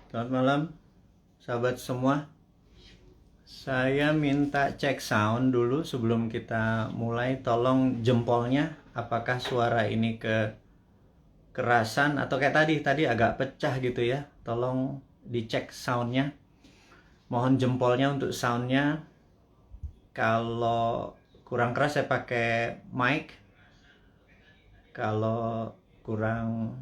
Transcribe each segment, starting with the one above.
Selamat malam, sahabat semua. Saya minta cek sound dulu sebelum kita mulai. Tolong jempolnya, apakah suara ini kerasan atau kayak tadi agak pecah gitu ya. Tolong dicek soundnya. Mohon jempolnya untuk soundnya. Kalau kurang keras saya pakai mic. Kalau kurang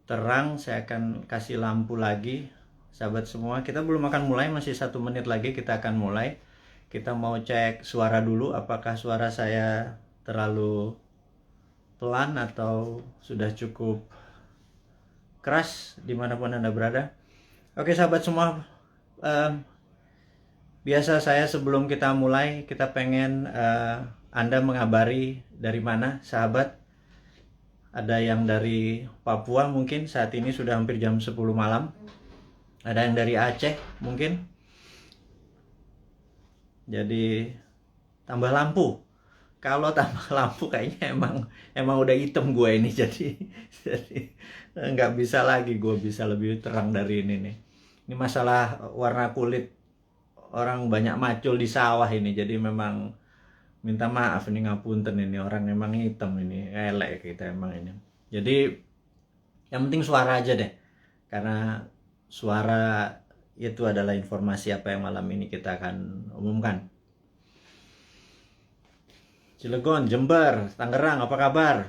terang saya akan kasih lampu lagi. Sahabat semua, kita belum akan mulai, masih 1 menit lagi kita akan mulai. Kita mau cek suara dulu, apakah suara saya terlalu pelan atau sudah cukup keras dimanapun Anda berada. Oke sahabat semua, biasa saya sebelum kita mulai, kita pengen Anda mengabari dari mana sahabat. Ada yang dari Papua mungkin, saat ini sudah hampir jam 10 malam. Ada yang dari Aceh mungkin. Jadi tambah lampu. Kalau tambah lampu kayaknya emang udah hitam gue ini, jadi nggak bisa lagi gue bisa lebih terang dari ini nih. Ini masalah warna kulit, orang banyak macul di sawah ini, jadi memang minta maaf nih, ngapunten ini, orang emang hitam ini, elek kita emang ini. Jadi yang penting suara aja deh, karena suara itu adalah informasi apa yang malam ini kita akan umumkan. Cilegon, Jember, Tangerang, apa kabar?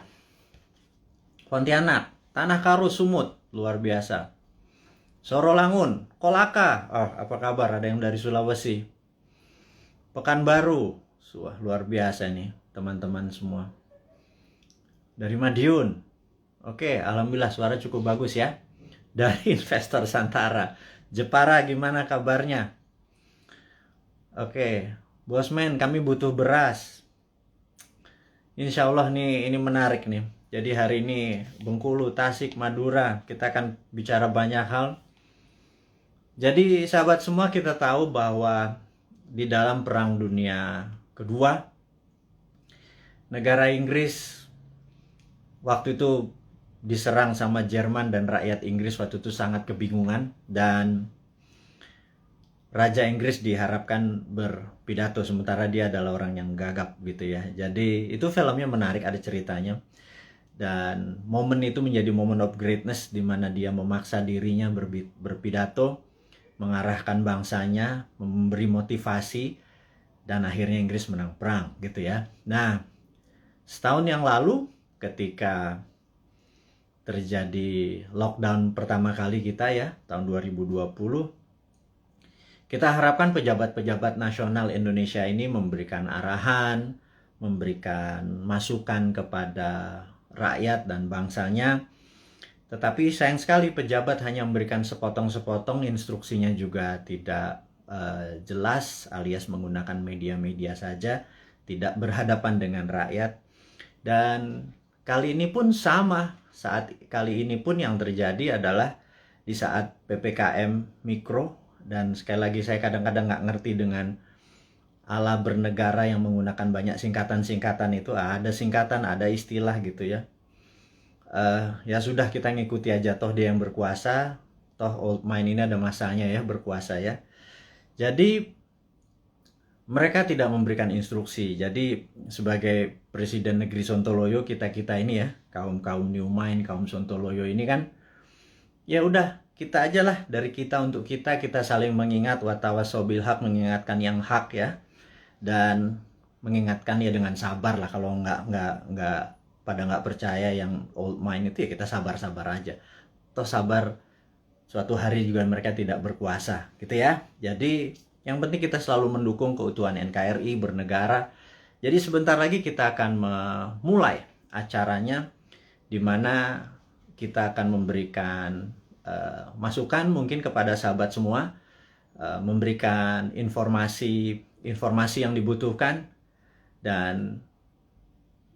Pontianak, Tanah Karo, Sumut, luar biasa. Sorolangun, Kolaka, apa kabar? Ada yang dari Sulawesi. Pekanbaru, luar biasa nih teman-teman semua. Dari Madiun, oke, alhamdulillah suara cukup bagus ya. Dari Investor Santara, Jepara, gimana kabarnya? Oke, Bosman, kami butuh beras. Insya Allah nih, ini menarik nih. Jadi hari ini Bengkulu, Tasik, Madura, kita akan bicara banyak hal. Jadi sahabat semua, kita tahu bahwa di dalam Perang Dunia Kedua, negara Inggris waktu itu diserang sama Jerman, dan rakyat Inggris waktu itu sangat kebingungan, dan Raja Inggris diharapkan berpidato sementara dia adalah orang yang gagap gitu ya. Jadi itu filmnya menarik, ada ceritanya, dan momen itu menjadi momen of greatness di mana dia memaksa dirinya berpidato, mengarahkan bangsanya, memberi motivasi, dan akhirnya Inggris menang perang gitu ya. Nah, setahun yang lalu ketika terjadi lockdown pertama kali kita ya, tahun 2020, kita harapkan pejabat-pejabat nasional Indonesia ini memberikan arahan, memberikan masukan kepada rakyat dan bangsanya. Tetapi sayang sekali pejabat hanya memberikan sepotong-sepotong, instruksinya juga tidak jelas, alias menggunakan media-media saja, tidak berhadapan dengan rakyat. Dan kali ini pun sama, kali ini pun yang terjadi adalah di saat PPKM Mikro. Dan sekali lagi saya kadang-kadang nggak ngerti dengan ala bernegara yang menggunakan banyak singkatan-singkatan itu. Ada singkatan, ada istilah gitu ya. Ya sudah, kita ngikuti aja, toh dia yang berkuasa, toh old mind ini ada masanya ya berkuasa ya. Jadi mereka tidak memberikan instruksi. Jadi sebagai Presiden Negeri Sontoloyo, kita ini ya, kaum New Mind, kaum Sontoloyo ini kan, ya udah, kita aja lah, dari kita untuk kita saling mengingat, watawasobil hak, mengingatkan yang hak ya, dan mengingatkan ya dengan sabar lah. Kalau pada nggak percaya yang old mind itu, ya kita sabar-sabar aja, toh sabar suatu hari juga mereka tidak berkuasa gitu ya. Jadi yang penting kita selalu mendukung keutuhan NKRI bernegara. Jadi sebentar lagi kita akan memulai acaranya, di mana kita akan memberikan masukan mungkin kepada sahabat semua, memberikan informasi yang dibutuhkan. Dan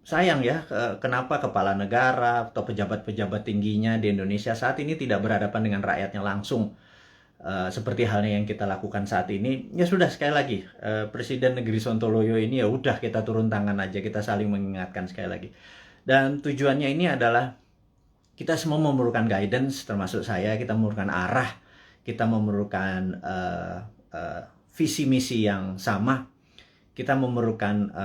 sayang ya, kenapa kepala negara atau pejabat-pejabat tingginya di Indonesia saat ini tidak berhadapan dengan rakyatnya langsung, seperti halnya yang kita lakukan saat ini. Ya sudah, sekali lagi, Presiden Negeri Sontoloyo ini ya udah, kita turun tangan aja, kita saling mengingatkan sekali lagi. Dan tujuannya ini adalah kita semua memerlukan guidance, termasuk saya. Kita memerlukan arah, kita memerlukan visi misi yang sama, kita memerlukan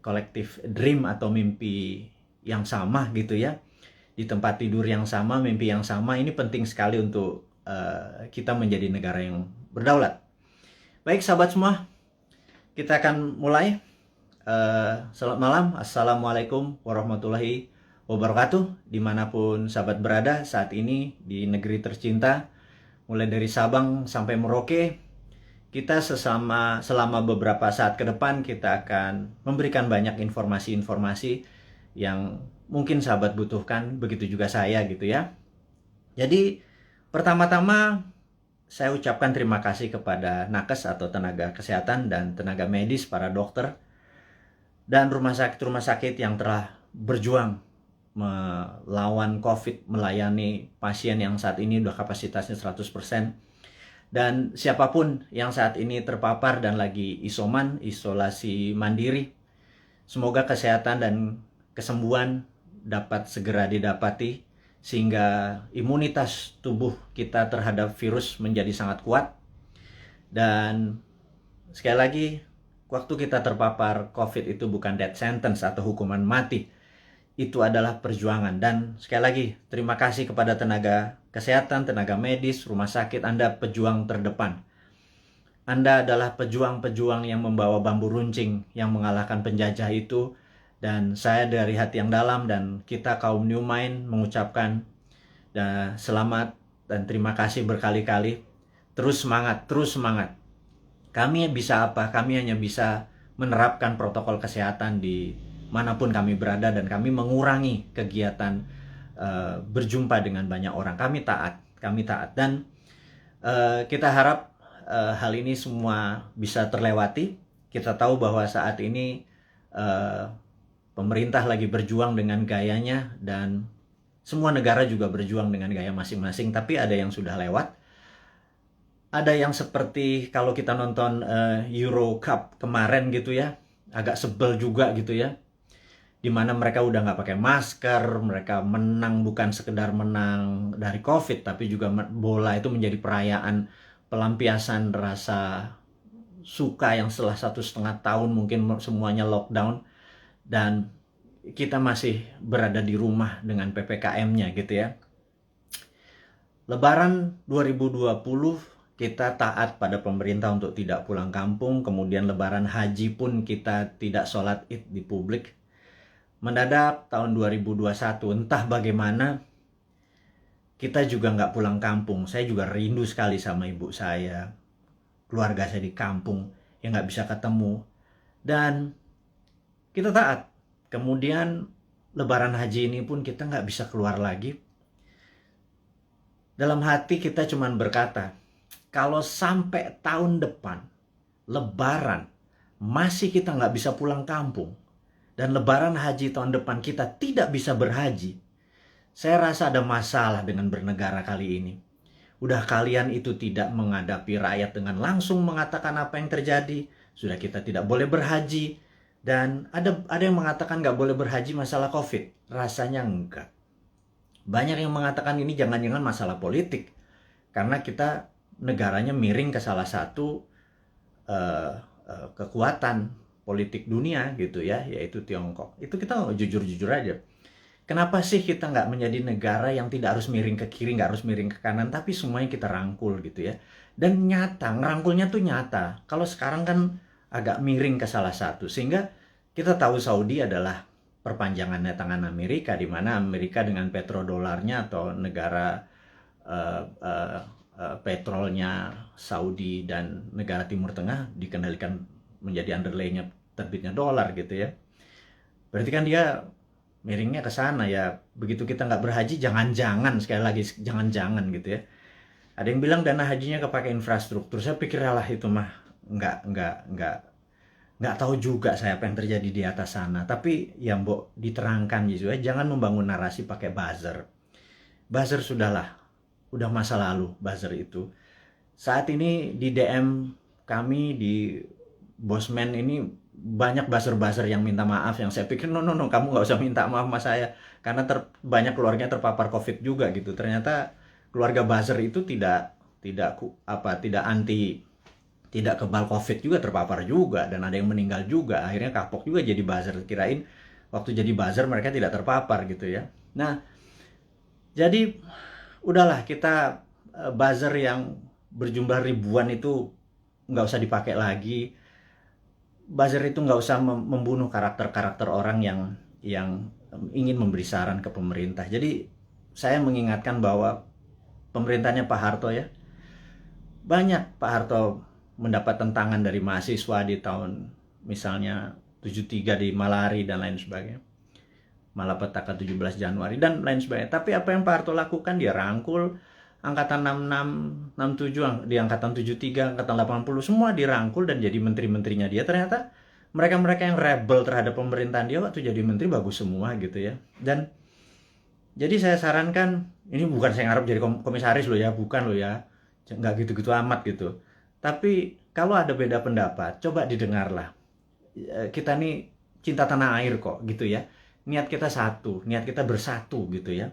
collective dream atau mimpi yang sama gitu ya, di tempat tidur yang sama, mimpi yang sama. Ini penting sekali untuk kita menjadi negara yang berdaulat. Baik sahabat semua, kita akan mulai. Selamat malam, Assalamualaikum warahmatullahi wabarakatuh. Dimanapun sahabat berada saat ini di negeri tercinta, mulai dari Sabang sampai Merauke, kita selama beberapa saat ke depan kita akan memberikan banyak informasi-informasi yang mungkin sahabat butuhkan, begitu juga saya gitu ya. Jadi pertama-tama saya ucapkan terima kasih kepada nakes atau tenaga kesehatan dan tenaga medis, para dokter dan rumah sakit yang telah berjuang melawan COVID, melayani pasien yang saat ini udah kapasitasnya 100%. Dan siapapun yang saat ini terpapar dan lagi isolasi mandiri, semoga kesehatan dan kesembuhan dapat segera didapati sehingga imunitas tubuh kita terhadap virus menjadi sangat kuat. Dan sekali lagi, waktu kita terpapar COVID itu bukan death sentence atau hukuman mati. Itu adalah perjuangan. Dan sekali lagi, terima kasih kepada tenaga kesehatan, tenaga medis, rumah sakit. Anda pejuang terdepan. Anda adalah pejuang-pejuang yang membawa bambu runcing yang mengalahkan penjajah itu. Dan saya dari hati yang dalam dan kita kaum New Mind mengucapkan selamat dan terima kasih berkali-kali. Terus semangat, terus semangat. Kami bisa apa? Kami hanya bisa menerapkan protokol kesehatan di manapun kami berada dan kami mengurangi kegiatan berjumpa dengan banyak orang. Kami taat dan kita harap hal ini semua bisa terlewati. Kita tahu bahwa saat ini pemerintah lagi berjuang dengan gayanya dan semua negara juga berjuang dengan gaya masing-masing, tapi ada yang sudah lewat. Ada yang seperti kalau kita nonton Euro Cup kemarin gitu ya, agak sebel juga gitu ya, dimana mereka udah nggak pakai masker, mereka menang bukan sekedar menang dari COVID, tapi juga bola itu menjadi perayaan pelampiasan rasa suka yang setelah 1,5 tahun mungkin semuanya lockdown dan kita masih berada di rumah dengan PPKM-nya gitu ya. Lebaran 2020 kita taat pada pemerintah untuk tidak pulang kampung, kemudian lebaran haji pun kita tidak sholat id di publik. Mendadak tahun 2021, entah bagaimana, kita juga nggak pulang kampung. Saya juga rindu sekali sama ibu saya, keluarga saya di kampung yang nggak bisa ketemu. Dan kita taat. Kemudian lebaran haji ini pun kita nggak bisa keluar lagi. Dalam hati kita cuman berkata, kalau sampai tahun depan lebaran masih kita nggak bisa pulang kampung dan lebaran haji tahun depan kita tidak bisa berhaji, saya rasa ada masalah dengan bernegara kali ini. Udah kalian itu tidak menghadapi rakyat dengan langsung mengatakan apa yang terjadi, sudah kita tidak boleh berhaji, dan ada yang mengatakan nggak boleh berhaji masalah COVID. Rasanya enggak. Banyak yang mengatakan ini jangan-jangan masalah politik karena kita negaranya miring ke salah satu kekuatan politik dunia gitu ya, yaitu Tiongkok. Itu kita jujur-jujur aja. Kenapa sih kita nggak menjadi negara yang tidak harus miring ke kiri, nggak harus miring ke kanan, tapi semuanya kita rangkul gitu ya. Dan nyata, ngerangkulnya tuh nyata. Kalau sekarang kan agak miring ke salah satu, sehingga kita tahu Saudi adalah perpanjangannya tangan Amerika, di mana Amerika dengan petrodolarnya atau negara petrolnya Saudi dan negara Timur Tengah dikendalikan menjadi underlay-nya terbitnya dolar gitu ya. Berarti kan dia miringnya ke sana ya. Begitu kita nggak berhaji, jangan-jangan, sekali lagi jangan-jangan gitu ya. Ada yang bilang dana hajinya kepake infrastruktur. Saya pikir lah itu mah nggak tahu juga saya apa yang terjadi di atas sana. Tapi yang diterangkan gitu ya, jangan membangun narasi pakai buzzer. Buzzer sudahlah. Udah masa lalu buzzer itu. Saat ini di DM kami di Bosman ini banyak buzzer-buzzer yang minta maaf, yang saya pikir no no no, kamu nggak usah minta maaf sama saya karena banyak keluarganya terpapar COVID juga gitu. Ternyata keluarga buzzer itu tidak anti, tidak kebal COVID juga, terpapar juga, dan ada yang meninggal juga. Akhirnya kapok juga jadi buzzer, kirain waktu jadi buzzer mereka tidak terpapar gitu ya. Nah, jadi udahlah, kita buzzer yang berjumlah ribuan itu nggak usah dipakai lagi. Buzzer itu nggak usah membunuh karakter-karakter orang yang ingin memberi saran ke pemerintah. Jadi saya mengingatkan bahwa pemerintahnya Pak Harto ya, banyak Pak Harto mendapat tentangan dari mahasiswa di tahun misalnya 73 di Malari dan lain sebagainya, malapetaka 17 Januari dan lain sebagainya. Tapi apa yang Pak Harto lakukan, dia rangkul angkatan 66, 67, di angkatan 73, angkatan 80, semua dirangkul dan jadi menteri-menterinya dia. Ternyata mereka-mereka yang rebel terhadap pemerintahan dia waktu jadi menteri bagus semua gitu ya. Dan jadi saya sarankan, ini bukan saya ngarep jadi komisaris loh ya, bukan loh ya, nggak gitu-gitu amat gitu. Tapi kalau ada beda pendapat, coba didengarlah. Kita nih cinta tanah air kok gitu ya. Niat kita satu, niat kita bersatu gitu ya.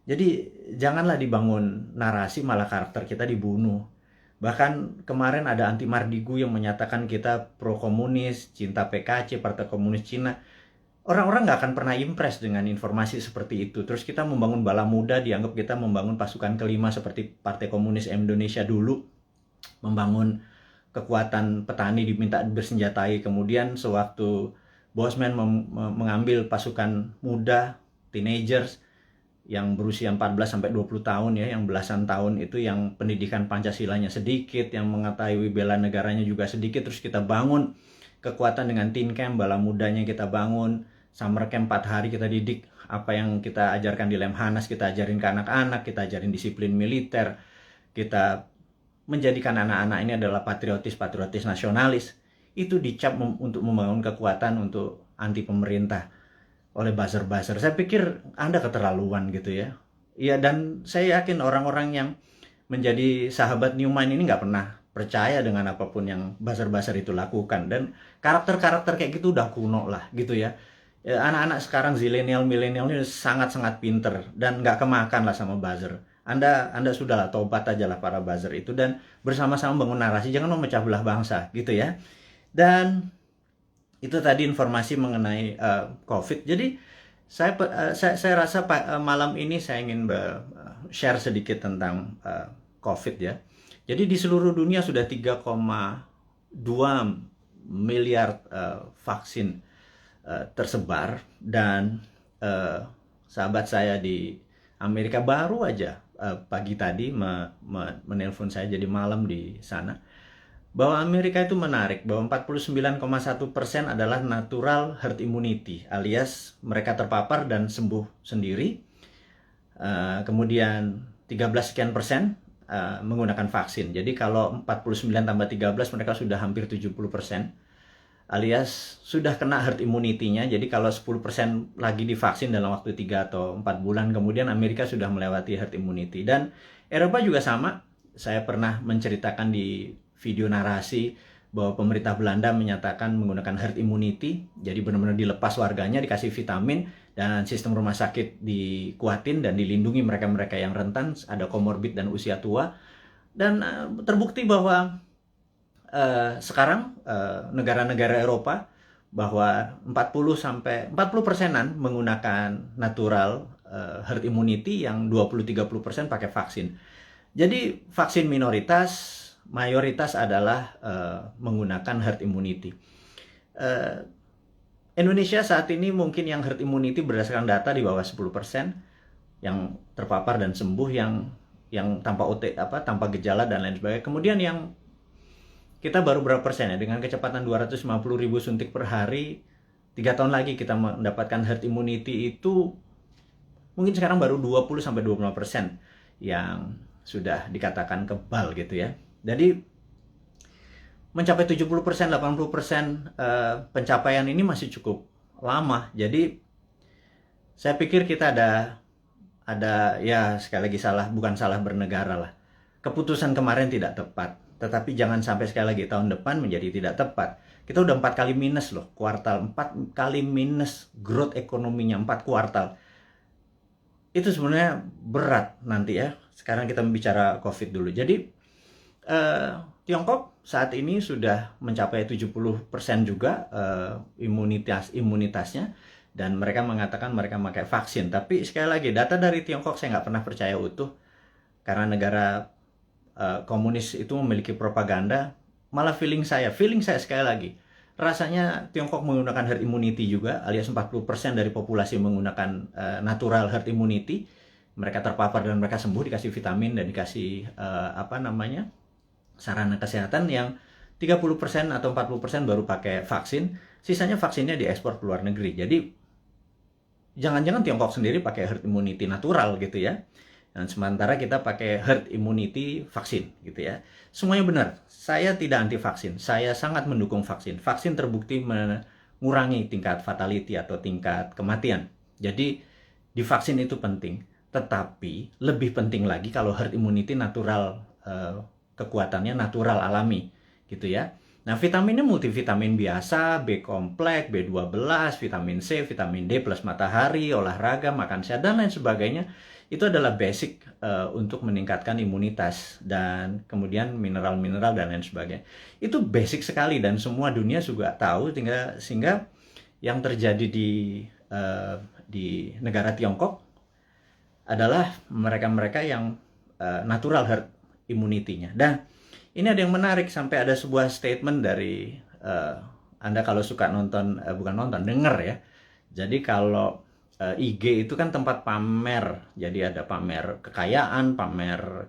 Jadi janganlah dibangun narasi malah karakter kita dibunuh. Bahkan kemarin ada Anti Mardigu yang menyatakan kita pro komunis, cinta PKC, Partai Komunis Cina. Orang-orang nggak akan pernah impress dengan informasi seperti itu. Terus kita membangun bala muda, dianggap kita membangun pasukan kelima seperti Partai Komunis Indonesia dulu. Membangun kekuatan petani diminta bersenjatai. Kemudian sewaktu Bosman mengambil pasukan muda, teenagers, yang berusia 14 sampai 20 tahun ya, yang belasan tahun itu, yang pendidikan Pancasilanya sedikit, yang mengetahui bela negaranya juga sedikit, terus kita bangun kekuatan dengan teen camp, bala mudanya kita bangun, summer camp 4 hari kita didik apa yang kita ajarkan di Lemhanas, kita ajarin ke anak-anak, kita ajarin disiplin militer, kita menjadikan anak-anak ini adalah patriotis nasionalis. Itu dicap untuk membangun kekuatan untuk anti pemerintah oleh buzzer-buzzer. Saya pikir Anda keterlaluan gitu ya. Iya, dan saya yakin orang-orang yang menjadi sahabat Newman ini nggak pernah percaya dengan apapun yang buzzer-buzzer itu lakukan. Dan karakter-karakter kayak gitu udah kuno lah gitu ya. Anak-anak sekarang zilenial, milenial ini sangat-sangat pinter dan nggak kemakan lah sama buzzer. Anda sudahlah tobat aja lah para buzzer itu, dan bersama-sama bangun narasi, jangan memecah belah bangsa gitu ya. Dan itu tadi informasi mengenai COVID. Jadi saya rasa malam ini saya ingin share sedikit tentang COVID ya. Jadi di seluruh dunia sudah 3,2 miliar vaksin tersebar, dan sahabat saya di Amerika baru aja pagi tadi menelpon saya, jadi malam di sana, bahwa Amerika itu menarik bahwa 49,1% adalah natural herd immunity, alias mereka terpapar dan sembuh sendiri. Kemudian 13 sekian persen menggunakan vaksin. Jadi kalau 49 tambah 13 mereka sudah hampir 70%, alias sudah kena herd immunity-nya. Jadi kalau 10% lagi divaksin dalam waktu 3 atau 4 bulan, kemudian Amerika sudah melewati herd immunity. Dan Eropa juga sama. Saya pernah menceritakan di video narasi bahwa pemerintah Belanda menyatakan menggunakan herd immunity, jadi benar-benar dilepas warganya, dikasih vitamin, dan sistem rumah sakit dikuatin dan dilindungi mereka-mereka yang rentan, ada komorbid dan usia tua. Dan terbukti bahwa sekarang negara-negara Eropa bahwa 40% menggunakan natural herd immunity, yang 20-30% pakai vaksin. Jadi vaksin minoritas, mayoritas adalah menggunakan herd immunity. Indonesia saat ini mungkin yang herd immunity berdasarkan data di bawah 10% yang terpapar dan sembuh, yang tanpa gejala dan lain sebagainya. Kemudian yang kita baru berapa persen ya, dengan kecepatan 250.000 suntik per hari, 3 tahun lagi kita mendapatkan herd immunity itu mungkin sekarang baru 20-25% yang sudah dikatakan kebal gitu ya. Jadi mencapai 70%, 80% pencapaian ini masih cukup lama. Jadi saya pikir kita ada ya, sekali lagi bukan salah bernegara lah. Keputusan kemarin tidak tepat. Tetapi jangan sampai sekali lagi tahun depan menjadi tidak tepat. Kita udah 4 kali minus loh, kuartal 4 kali minus growth ekonominya 4 kuartal. Itu sebenarnya berat nanti ya. Sekarang kita bicara COVID dulu. Jadi Tiongkok saat ini sudah mencapai 70% juga imunitasnya, dan mereka mengatakan mereka memakai vaksin. Tapi sekali lagi, data dari Tiongkok saya nggak pernah percaya utuh, karena negara komunis itu memiliki propaganda. Malah feeling saya sekali lagi, rasanya Tiongkok menggunakan herd immunity juga, alias 40% dari populasi menggunakan natural herd immunity. Mereka terpapar dan mereka sembuh, dikasih vitamin dan dikasih sarana kesehatan. Yang 30% atau 40% baru pakai vaksin, sisanya vaksinnya diekspor ke luar negeri. Jadi jangan-jangan Tiongkok sendiri pakai herd immunity natural gitu ya. Dan sementara kita pakai herd immunity vaksin gitu ya. Semuanya benar. Saya tidak anti vaksin. Saya sangat mendukung vaksin. Vaksin terbukti mengurangi tingkat fatality atau tingkat kematian. Jadi divaksin itu penting. Tetapi lebih penting lagi kalau herd immunity natural, kekuatannya natural alami gitu ya. Nah, vitaminnya multivitamin biasa, B kompleks, B12, vitamin C, vitamin D plus matahari, olahraga, makan sehat, dan lain sebagainya. Itu adalah basic untuk meningkatkan imunitas, dan kemudian mineral-mineral dan lain sebagainya. Itu basic sekali dan semua dunia juga tahu, sehingga yang terjadi di negara Tiongkok adalah mereka-mereka yang natural herd immunity-nya. Dan ini ada yang menarik, sampai ada sebuah statement dari Anda kalau suka nonton, denger ya. Jadi kalau IG itu kan tempat pamer, jadi ada pamer kekayaan, pamer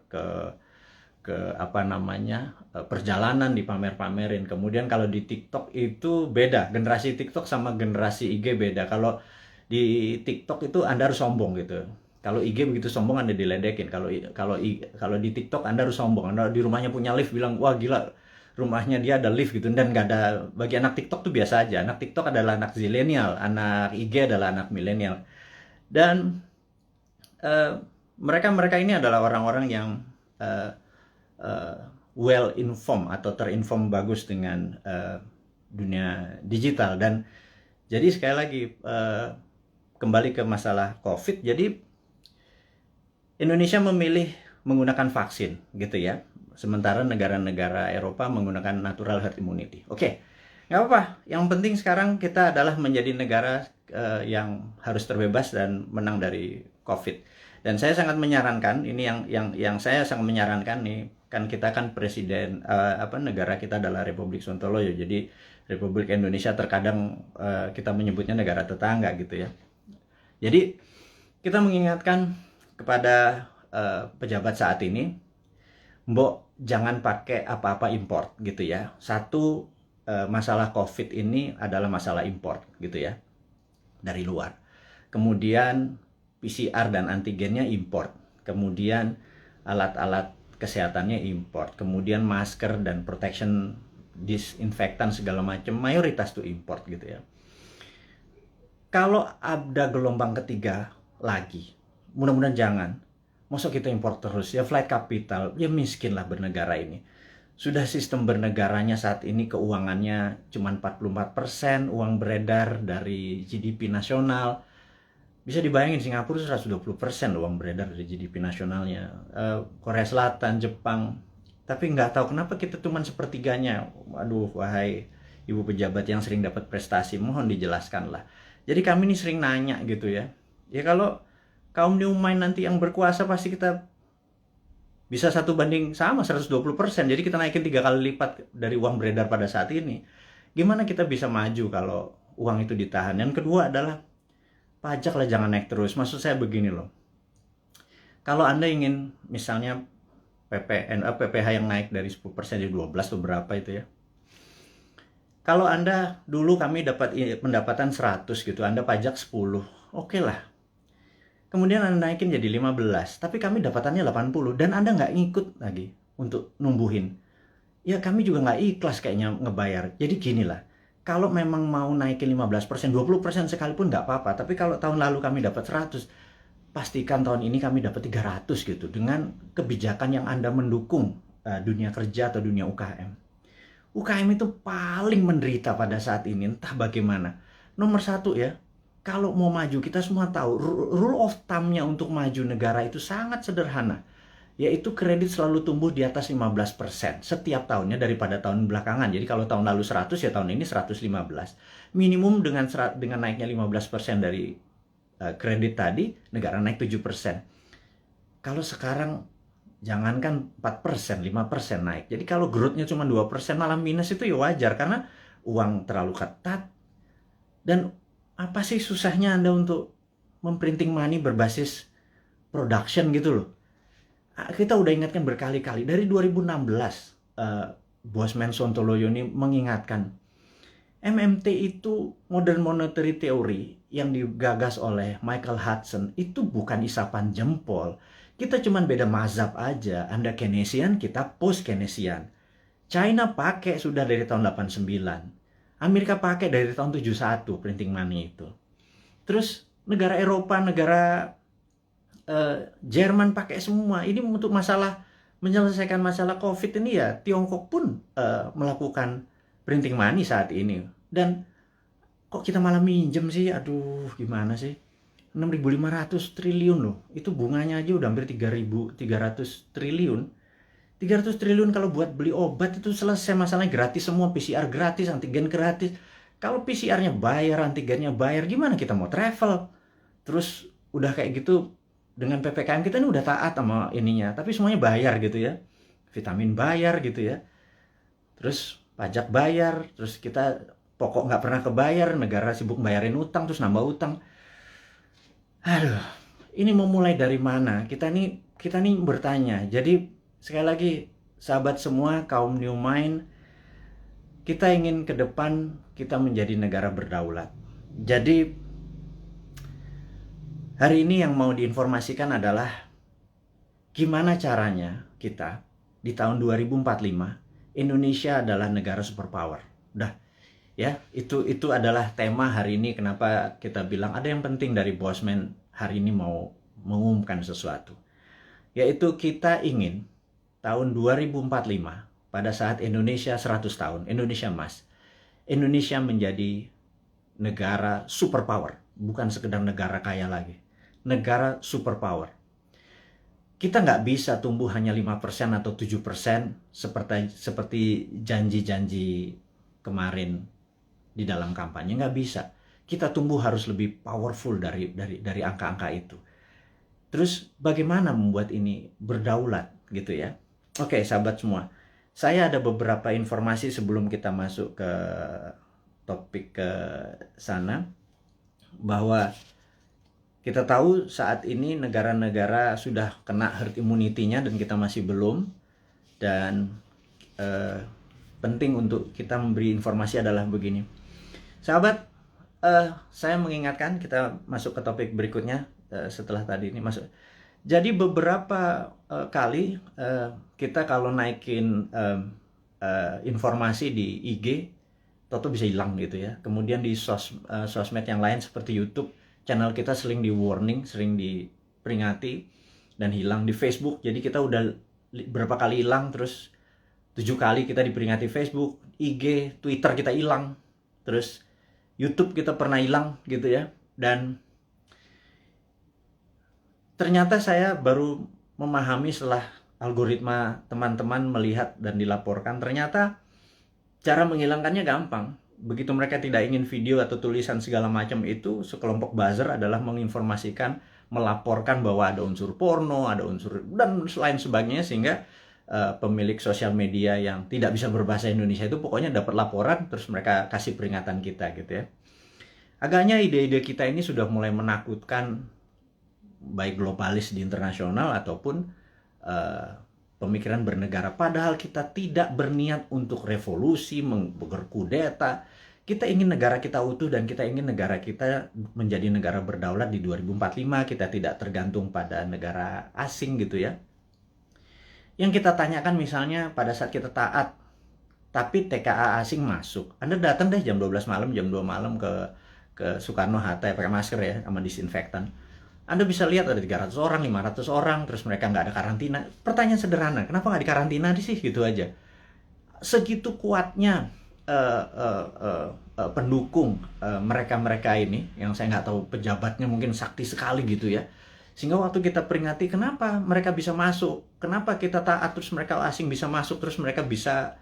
perjalanan dipamer-pamerin. Kemudian kalau di TikTok itu beda, generasi TikTok sama generasi IG beda. Kalau di TikTok itu Anda harus sombong gitu. Kalau IG begitu sombong Anda diledekin. Kalau di TikTok Anda harus sombong. Anda di rumahnya punya lift, bilang wah gila, rumahnya dia ada lift gitu. Dan nggak ada, bagi anak TikTok tuh biasa aja. Anak TikTok adalah anak zilenial, anak IG adalah anak milenial. Dan mereka ini adalah orang-orang yang well informed atau terinform bagus dengan dunia digital. Dan jadi sekali lagi kembali ke masalah COVID. Jadi Indonesia memilih menggunakan vaksin gitu ya, sementara negara-negara Eropa menggunakan natural herd immunity. Oke, nggak apa-apa. Yang penting sekarang kita adalah menjadi negara yang harus terbebas dan menang dari COVID. Dan saya sangat menyarankan, ini yang saya sangat menyarankan nih, kan kita kan presiden, negara kita adalah Republik Sontoloyo. Jadi Republik Indonesia terkadang kita menyebutnya negara tetangga gitu ya. Jadi kita mengingatkan kepada pejabat saat ini, mbok jangan pakai apa-apa import gitu ya. Satu, masalah COVID ini adalah masalah import gitu ya, dari luar. Kemudian PCR dan antigennya import. Kemudian alat-alat kesehatannya import. Kemudian masker dan protection disinfektan segala macam mayoritas tuh import gitu ya. Kalau ada gelombang ketiga lagi, mudah-mudahan jangan. Masa kita impor terus ya, flight capital, ya miskin lah bernegara ini. Sudah sistem bernegaranya saat ini keuangannya cuma 44% uang beredar dari GDP nasional. Bisa dibayangin Singapura 120% uang beredar dari GDP nasionalnya. Korea Selatan, Jepang. Tapi nggak tahu kenapa kita cuma sepertiganya. Waduh, wahai ibu pejabat yang sering dapat prestasi, mohon dijelaskan lah. Jadi kami ini sering nanya gitu ya. Ya kalau kaum New Mind nanti yang berkuasa, pasti kita bisa 1:120%. Jadi kita naikin 3 kali lipat dari uang beredar pada saat ini. Gimana kita bisa maju kalau uang itu ditahan? Yang kedua adalah pajak lah jangan naik terus. Maksud saya begini loh. Kalau Anda ingin misalnya PPH yang naik dari 10% jadi 12 atau berapa itu ya. Kalau Anda dulu kami dapat pendapatan 100 gitu, Anda pajak 10, oke lah. Kemudian Anda naikin jadi 15, tapi kami dapatannya 80 dan Anda nggak ngikut lagi untuk numbuhin. Ya kami juga nggak ikhlas kayaknya ngebayar. Jadi gini lah, kalau memang mau naikin 15%, 20% sekalipun nggak apa-apa. Tapi kalau tahun lalu kami dapat 100, pastikan tahun ini kami dapat 300 gitu. Dengan kebijakan yang Anda mendukung dunia kerja atau dunia UKM. UKM itu paling menderita pada saat ini, entah bagaimana. Nomor satu ya, kalau mau maju, kita semua tahu rule of thumb-nya untuk maju negara itu sangat sederhana, yaitu kredit selalu tumbuh di atas 15% setiap tahunnya daripada tahun belakangan. Jadi kalau tahun lalu 100, ya tahun ini 115. Minimum dengan naiknya 15% dari kredit tadi, negara naik 7%. Kalau sekarang jangankan 4%, 5% naik. Jadi kalau growth-nya cuma 2% malah minus, itu ya wajar karena uang terlalu ketat. Dan apa sih susahnya Anda untuk memprinting money berbasis production gitu loh. Kita udah ingatkan berkali-kali. Dari 2016, Bosman Sontoloyo ini mengingatkan, MMT itu Modern Monetary Theory yang digagas oleh Michael Hudson itu bukan isapan jempol. Kita cuma beda mazhab aja. Anda Keynesian, kita post-Keynesian. China pakai sudah dari tahun 89. Amerika pakai dari tahun 71 printing money itu. Terus negara Eropa, negara Jerman pakai semua. Ini untuk menyelesaikan masalah COVID ini ya, Tiongkok pun melakukan printing money saat ini. Dan kok kita malah minjem sih? Aduh, gimana sih? 6.500 triliun loh. Itu bunganya aja udah hampir 3.300 triliun. 300 triliun kalau buat beli obat itu selesai masalahnya, gratis semua, PCR gratis, antigen gratis. Kalau PCR-nya bayar, antigennya bayar, gimana kita mau travel? Terus udah kayak gitu, dengan PPKM kita ini udah taat sama ininya, tapi semuanya bayar gitu ya. Vitamin bayar gitu ya. Terus pajak bayar, terus kita pokok nggak pernah kebayar, negara sibuk bayarin utang, terus nambah utang. Aduh, ini mau mulai dari mana? Kita nih bertanya. Jadi sekali lagi, sahabat semua, kaum New Mind, kita ingin ke depan kita menjadi negara berdaulat. Jadi hari ini yang mau diinformasikan adalah gimana caranya kita di tahun 2045 Indonesia adalah negara superpower. Udah ya, itu adalah tema hari ini. Kenapa kita bilang ada yang penting dari Bosman hari ini mau mengumumkan sesuatu, yaitu kita ingin tahun 2045 pada saat Indonesia 100 tahun, Indonesia Emas, Indonesia menjadi negara superpower, bukan sekedar negara kaya lagi, negara superpower. Kita nggak bisa tumbuh hanya 5% atau 7% seperti janji-janji kemarin di dalam kampanye. Nggak bisa. Kita tumbuh harus lebih powerful dari angka-angka itu. Terus bagaimana membuat ini berdaulat gitu ya? Oke, sahabat semua. Saya ada beberapa informasi sebelum kita masuk ke topik ke sana, bahwa kita tahu saat ini negara-negara sudah kena herd immunity-nya dan kita masih belum. Dan penting untuk kita memberi informasi adalah begini. Sahabat, saya mengingatkan, kita masuk ke topik berikutnya setelah tadi ini masuk. Jadi beberapa kali kita kalau naikin informasi di IG, toto bisa hilang gitu ya. Kemudian di sosmed yang lain seperti YouTube, channel kita sering di warning, sering diperingati dan hilang. Di Facebook, jadi kita udah berapa kali hilang, terus 7 kali kita diperingati Facebook, IG, Twitter kita hilang, terus YouTube kita pernah hilang gitu ya. Dan ternyata saya baru memahami setelah algoritma teman-teman melihat dan dilaporkan, ternyata cara menghilangkannya gampang. Begitu mereka tidak ingin video atau tulisan segala macam itu, sekelompok buzzer adalah menginformasikan, melaporkan bahwa ada unsur porno, ada unsur dan lain sebagainya, sehingga pemilik sosial media yang tidak bisa berbahasa Indonesia itu pokoknya dapat laporan, terus mereka kasih peringatan kita gitu ya. Agaknya ide-ide kita ini sudah mulai menakutkan baik globalis di internasional ataupun pemikiran bernegara. Padahal kita tidak berniat untuk revolusi, berkudeta. Kita ingin negara kita utuh dan kita ingin negara kita menjadi negara berdaulat di 2045. Kita tidak tergantung pada negara asing gitu ya. Yang kita tanyakan misalnya pada saat kita taat, tapi TKA asing masuk. Anda datang deh jam 12 malam, jam 2 malam ke Soekarno-Hatta ya, pakai masker ya, sama disinfektan. Anda bisa lihat ada 300 orang, 500 orang, terus mereka nggak ada karantina. Pertanyaan sederhana, kenapa nggak dikarantina sih? Gitu aja. Segitu kuatnya pendukung mereka-mereka ini, yang saya nggak tahu pejabatnya mungkin sakti sekali gitu ya. Sehingga waktu kita peringati kenapa mereka bisa masuk, kenapa kita taat terus mereka asing bisa masuk, terus mereka bisa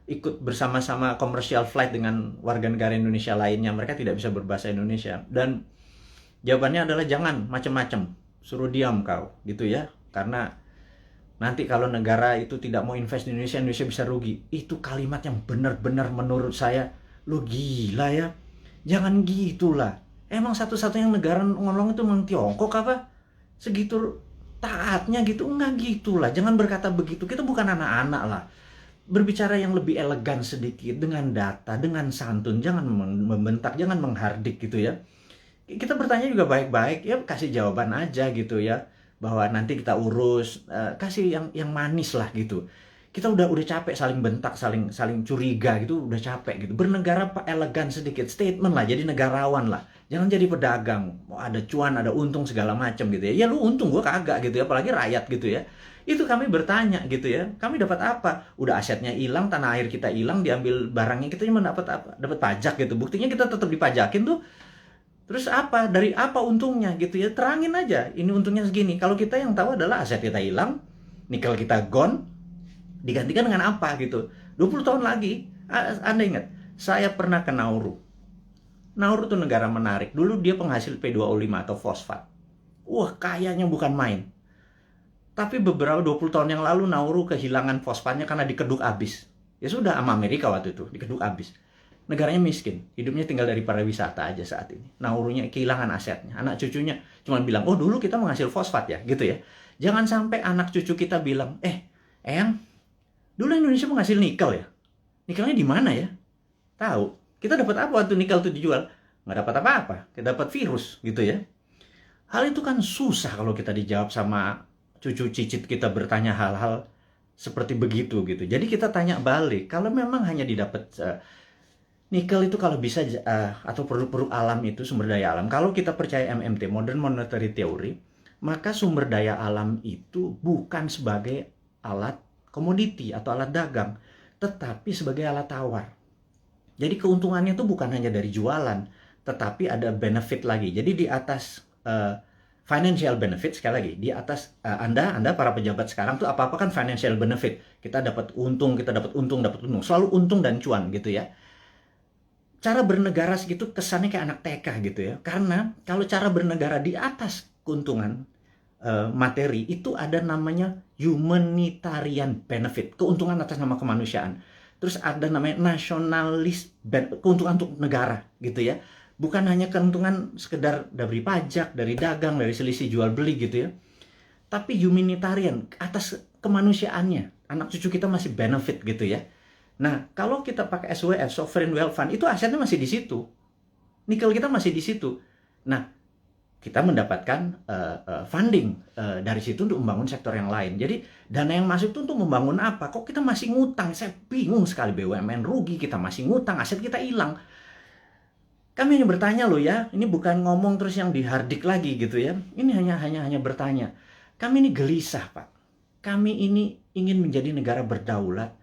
ikut bersama-sama commercial flight dengan warga negara Indonesia lainnya, mereka tidak bisa berbahasa Indonesia. Dan jawabannya adalah jangan macam-macam, suruh diam kau gitu ya, karena nanti kalau negara itu tidak mau invest di Indonesia, Indonesia bisa rugi. Itu kalimat yang benar-benar menurut saya, lu gila ya, jangan gitulah. Emang satu-satunya negara ngolong itu memang Tiongkok apa? Segitu taatnya gitu? Enggak gitulah, jangan berkata begitu, kita bukan anak-anak lah. Berbicara yang lebih elegan sedikit, dengan data, dengan santun, jangan membentak, jangan menghardik gitu ya. Kita bertanya juga baik-baik, ya kasih jawaban aja gitu ya, bahwa nanti kita urus, kasih yang manis lah gitu. Kita udah capek saling bentak, saling curiga gitu, udah capek gitu. Bernegara elegan sedikit, statement lah, jadi negarawan lah. Jangan jadi pedagang, mau ada cuan, ada untung segala macam gitu ya. Ya lu untung, gua kagak gitu ya, apalagi rakyat gitu ya. Itu kami bertanya gitu ya, kami dapat apa? Udah asetnya hilang, tanah air kita hilang, diambil barangnya, kita cuma dapat apa? Dapat pajak gitu. Buktinya kita tetap dipajakin tuh. Terus apa? Dari apa untungnya gitu ya? Terangin aja, ini untungnya segini. Kalau kita yang tahu adalah aset kita hilang, nikel kita gone, digantikan dengan apa gitu. 20 tahun lagi, Anda ingat, saya pernah ke Nauru. Nauru itu negara menarik. Dulu dia penghasil P2O5 atau fosfat. Wah, kayanya bukan main. Tapi beberapa 20 tahun yang lalu Nauru kehilangan fosfatnya karena dikeduk abis. Ya sudah, sama Amerika waktu itu, dikeduk abis. Negaranya miskin, hidupnya tinggal dari pariwisata aja saat ini. Naurunya kehilangan asetnya. Anak cucunya cuma bilang, oh dulu kita menghasil fosfat ya, gitu ya. Jangan sampai anak cucu kita bilang, Eyang, dulu Indonesia menghasil nikel ya? Nikelnya di mana ya? Tahu, kita dapat apa waktu nikel itu dijual? Nggak dapat apa-apa, kita dapat virus, gitu ya. Hal itu kan susah kalau kita dijawab sama cucu cicit kita bertanya hal-hal seperti begitu gitu. Jadi kita tanya balik, kalau memang hanya didapat nikel itu kalau bisa atau produk-produk alam itu sumber daya alam. Kalau kita percaya MMT, Modern Monetary Theory, maka sumber daya alam itu bukan sebagai alat komoditi atau alat dagang, tetapi sebagai alat tawar. Jadi keuntungannya itu bukan hanya dari jualan, tetapi ada benefit lagi. Jadi di atas financial benefit, sekali lagi, di atas Anda para pejabat sekarang tuh apa-apa kan financial benefit. Kita dapat untung, dapat untung. Selalu untung dan cuan gitu ya. Cara bernegara segitu kesannya kayak anak TK gitu ya. Karena kalau cara bernegara di atas keuntungan materi, itu ada namanya humanitarian benefit, keuntungan atas nama kemanusiaan. Terus ada namanya nasionalis, keuntungan untuk negara gitu ya. Bukan hanya keuntungan sekedar dari pajak, dari dagang, dari selisih jual beli gitu ya. Tapi humanitarian, atas kemanusiaannya. Anak cucu kita masih benefit gitu ya. Nah, kalau kita pakai SWF, Sovereign Wealth Fund, itu asetnya masih di situ. Nikel kita masih di situ. Nah, kita mendapatkan funding dari situ untuk membangun sektor yang lain. Jadi, dana yang masuk itu untuk membangun apa? Kok kita masih ngutang? Saya bingung sekali, BUMN rugi, kita masih ngutang, aset kita hilang. Kami hanya bertanya loh ya, ini bukan ngomong terus yang dihardik lagi gitu ya. Ini hanya bertanya. Kami ini gelisah, Pak. Kami ini ingin menjadi negara berdaulat.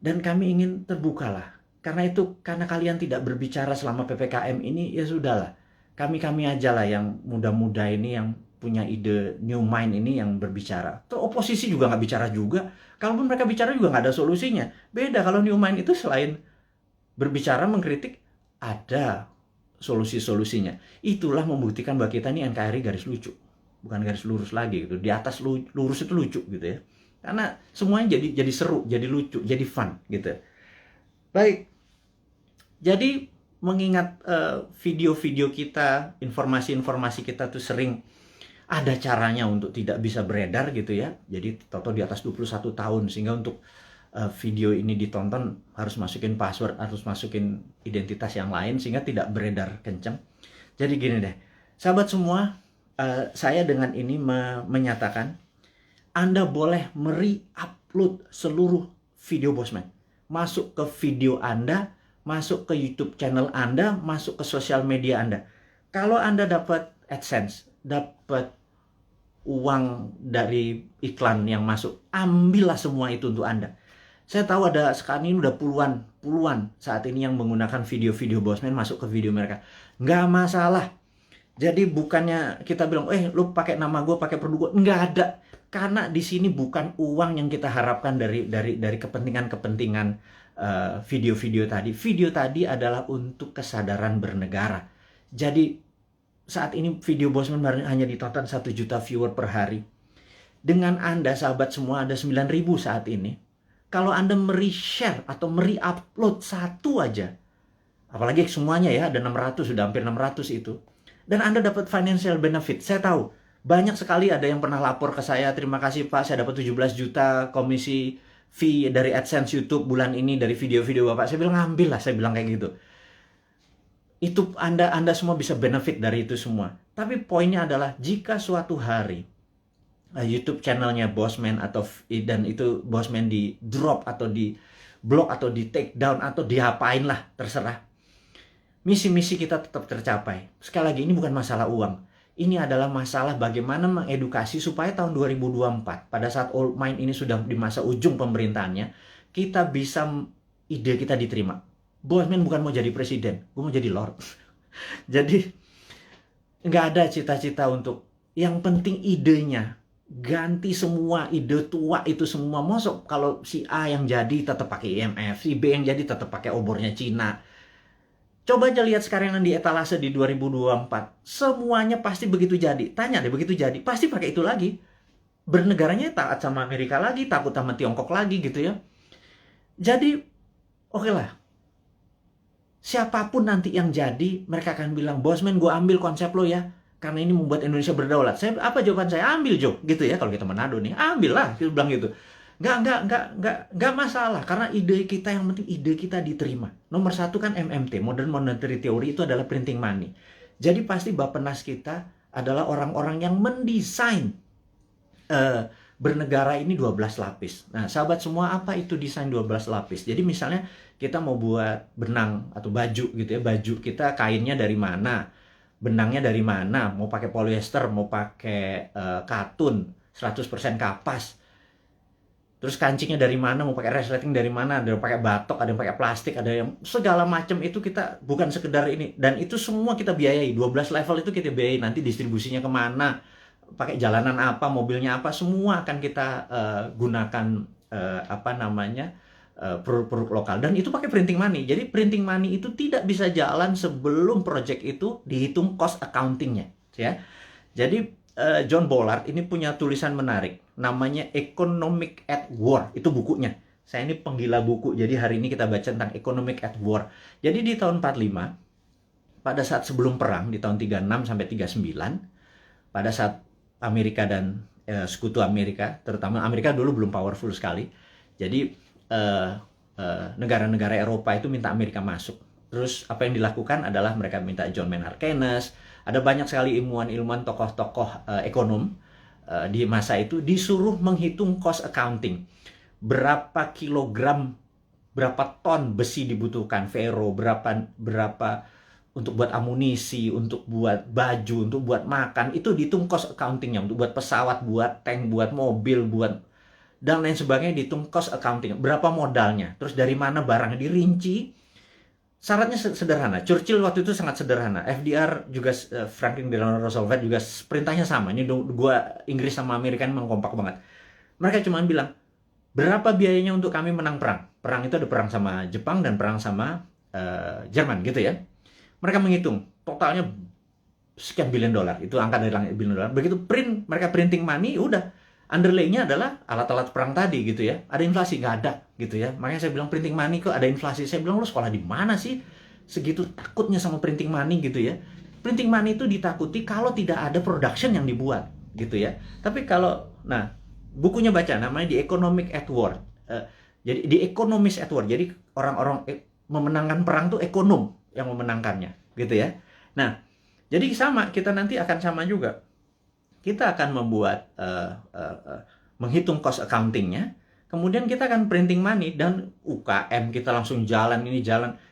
Dan kami ingin terbuka lah. Karena itu, karena kalian tidak berbicara selama PPKM ini, ya sudahlah. Kami aja lah yang muda-muda ini, yang punya ide new mind ini yang berbicara. Terus oposisi juga nggak bicara juga. Kalaupun mereka bicara juga nggak ada solusinya. Beda kalau new mind itu selain berbicara, mengkritik, ada solusi-solusinya. Itulah membuktikan bahwa kita ini NKRI garis lucu. Bukan garis lurus lagi gitu. Di atas lurus itu lucu gitu ya. Karena semuanya jadi seru, jadi lucu, jadi fun gitu. Baik. Jadi mengingat video-video kita, informasi-informasi kita tuh sering ada caranya untuk tidak bisa beredar gitu ya. Jadi toto di atas 21 tahun sehingga untuk video ini ditonton harus masukin password, harus masukin identitas yang lain sehingga tidak beredar kencang. Jadi gini deh. Sahabat semua, saya dengan ini menyatakan Anda boleh upload seluruh video Bosman. Masuk ke video Anda, masuk ke YouTube channel Anda, masuk ke sosial media Anda. Kalau Anda dapat AdSense, dapat uang dari iklan yang masuk, ambillah semua itu untuk Anda. Saya tahu ada sekarang ini udah puluhan saat ini yang menggunakan video-video Bosman masuk ke video mereka. Nggak masalah. Jadi bukannya kita bilang, lu pakai nama gue, pakai produk gue. Nggak ada. Karena di sini bukan uang yang kita harapkan dari kepentingan-kepentingan video-video tadi. Video tadi adalah untuk kesadaran bernegara. Jadi saat ini video Bosman hanya ditonton 1 juta viewer per hari. Dengan Anda, sahabat semua, ada 9.000 saat ini. Kalau Anda share atau upload satu aja, apalagi semuanya ya, ada 600, sudah hampir 600 itu. Dan Anda dapat financial benefit. Saya tahu, banyak sekali ada yang pernah lapor ke saya, terima kasih Pak, saya dapat 17 juta komisi fee dari AdSense YouTube bulan ini dari video-video Bapak. Saya bilang, ambil lah, saya bilang kayak gitu. Itu Anda semua bisa benefit dari itu semua. Tapi poinnya adalah, jika suatu hari YouTube channelnya Bosman dan itu Bosman di drop atau di block atau di take down atau diapain lah, terserah. Misi-misi kita tetap tercapai. Sekali lagi, ini bukan masalah uang. Ini adalah masalah bagaimana mengedukasi supaya tahun 2024, pada saat old mind ini sudah di masa ujung pemerintahannya, kita bisa, ide kita diterima. Bosman bukan mau jadi presiden, gue mau jadi lord. Jadi, nggak ada cita-cita untuk, yang penting idenya. Ganti semua ide tua itu semua. Mosok kalau si A yang jadi tetap pakai IMF, si B yang jadi tetap pakai obornya Cina. Coba aja lihat sekarang yang di etalase di 2024. Semuanya pasti begitu jadi. Tanya deh, begitu jadi, pasti pakai itu lagi. Bernegaranya taat sama Amerika lagi, takut sama Tiongkok lagi gitu ya. Jadi, oke lah. Siapapun nanti yang jadi, mereka akan bilang, Bosman, gue ambil konsep lo ya. Karena ini membuat Indonesia berdaulat. Apa jawaban saya? Ambil, Jo. Gitu ya, kalau kita Manado nih. Ambil lah, kita bilang gitu. Nggak masalah, karena ide kita, yang penting ide kita diterima. Nomor 1 kan MMT, Modern Monetary Theory, itu adalah printing money. Jadi pasti Bappenas kita adalah orang-orang yang mendesain bernegara ini 12 lapis. Nah, sahabat semua, apa itu desain 12 lapis? Jadi misalnya kita mau buat benang atau baju gitu ya, baju kita kainnya dari mana, benangnya dari mana, mau pakai polyester, mau pakai katun, 100% kapas. Terus kancingnya dari mana, mau pakai resleting dari mana, ada yang pakai batok, ada yang pakai plastik, ada yang segala macam. Itu kita bukan sekedar ini. Dan itu semua kita biayai, 12 level itu kita biayai. Nanti distribusinya kemana, pakai jalanan apa, mobilnya apa, semua akan kita gunakan produk-produk lokal. Dan itu pakai printing money. Jadi printing money itu tidak bisa jalan sebelum project itu dihitung cost accountingnya, ya. Jadi John Bollard ini punya tulisan menarik, namanya Economic at War. Itu bukunya. Saya ini penggila buku, jadi hari ini kita baca tentang Economic at War. Jadi di tahun 45, pada saat sebelum perang, di tahun 36 sampai 39, pada saat Amerika dan sekutu Amerika, terutama Amerika dulu belum powerful sekali. Jadi negara-negara Eropa itu minta Amerika masuk. Terus apa yang dilakukan adalah mereka minta John Maynard Keynes, ada banyak sekali ilmuwan-ilmuwan, tokoh-tokoh ekonom di masa itu disuruh menghitung cost accounting. Berapa kilogram, berapa ton besi dibutuhkan, ferro, berapa untuk buat amunisi, untuk buat baju, untuk buat makan, itu dihitung cost accountingnya. Untuk buat pesawat, buat tank, buat mobil, buat dan lain sebagainya dihitung cost accounting. Berapa modalnya, terus dari mana barangnya dirinci. Syaratnya sederhana. Churchill waktu itu sangat sederhana. FDR juga, Franklin Delano Roosevelt juga perintahnya sama. Ini dua Inggris sama Amerika memang kompak banget. Mereka cuma bilang, berapa biayanya untuk kami menang perang? Perang itu ada perang sama Jepang dan perang sama Jerman gitu ya. Mereka menghitung totalnya sekian billion dolar. Itu angka dari langit billion dolar. Begitu mereka printing money, udah. Underlay-nya adalah alat-alat perang tadi gitu ya. Ada inflasi? Nggak ada gitu ya. Makanya saya bilang printing money kok ada inflasi. Saya bilang, lu sekolah di mana sih? Segitu takutnya sama printing money gitu ya. Printing money itu ditakuti kalau tidak ada production yang dibuat gitu ya. Tapi kalau, nah, bukunya baca, namanya The Economic at War. Jadi The Economist at War. Jadi orang-orang memenangkan perang tuh ekonom yang memenangkannya gitu ya. Nah, jadi sama, kita nanti akan sama juga. Kita akan membuat menghitung cost accountingnya, kemudian kita akan printing money, dan UKM kita langsung jalan,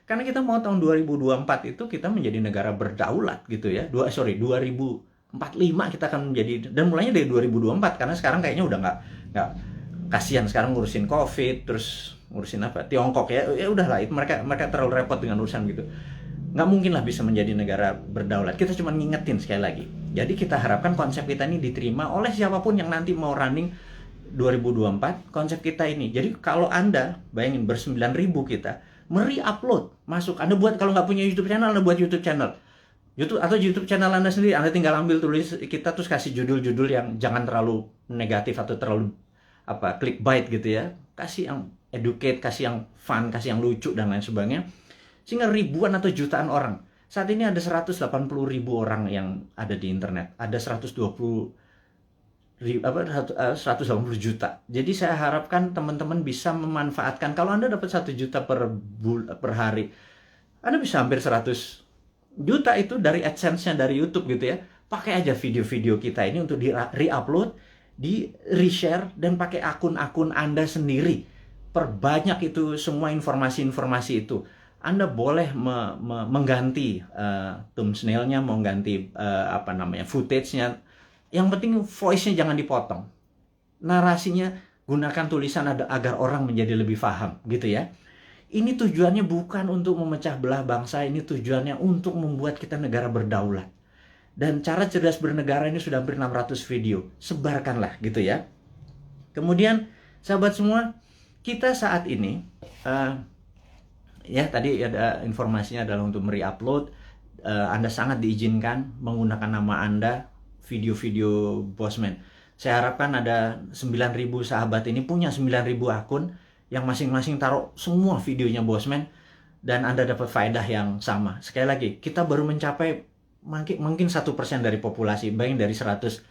karena kita mau tahun 2024 itu kita menjadi negara berdaulat gitu ya. 2024 2045 kita akan menjadi, dan mulainya dari 2024 karena sekarang kayaknya udah nggak kasihan sekarang ngurusin COVID, terus ngurusin apa Tiongkok ya udahlah, itu mereka terlalu repot dengan urusan gitu. Nggak mungkin lah bisa menjadi negara berdaulat. Kita cuma ngingetin sekali lagi. Jadi kita harapkan konsep kita ini diterima oleh siapapun yang nanti mau running 2024, konsep kita ini. Jadi kalau Anda bayangin ber-9.000 kita upload masuk, Anda buat, kalau nggak punya YouTube channel, Anda buat YouTube channel. YouTube channel Anda sendiri, Anda tinggal ambil tulis kita, terus kasih judul-judul yang jangan terlalu negatif atau terlalu clickbait gitu ya. Kasih yang educate, kasih yang fun, kasih yang lucu dan lain sebagainya. Sehingga ribuan atau jutaan orang. Saat ini ada 180.000 orang yang ada di internet. Ada 180 juta. Jadi saya harapkan teman-teman bisa memanfaatkan. Kalau Anda dapat 1 juta per hari, Anda bisa hampir 100 juta itu dari AdSense-nya dari YouTube gitu ya. Pakai aja video-video kita ini untuk di re-upload, di reshare, dan pakai akun-akun Anda sendiri. Perbanyak itu semua informasi-informasi itu. Anda boleh mengganti thumbnail-nya, mengganti footage-nya. Yang penting voice-nya jangan dipotong. Narasinya gunakan tulisan agar orang menjadi lebih paham gitu ya. Ini tujuannya bukan untuk memecah belah bangsa, ini tujuannya untuk membuat kita negara berdaulat. Dan cara cerdas bernegara ini sudah hampir 600 video. Sebarkanlah gitu ya. Kemudian sahabat semua, kita saat ini ya tadi ada informasinya adalah untuk mereupload. Anda sangat diizinkan menggunakan nama Anda video-video Bosman. Saya harapkan ada 9.000 sahabat ini punya 9.000 akun yang masing-masing taruh semua videonya Bosman, dan Anda dapat faedah yang sama. Sekali lagi, kita baru mencapai mungkin 1% dari populasi. Bayangin dari 180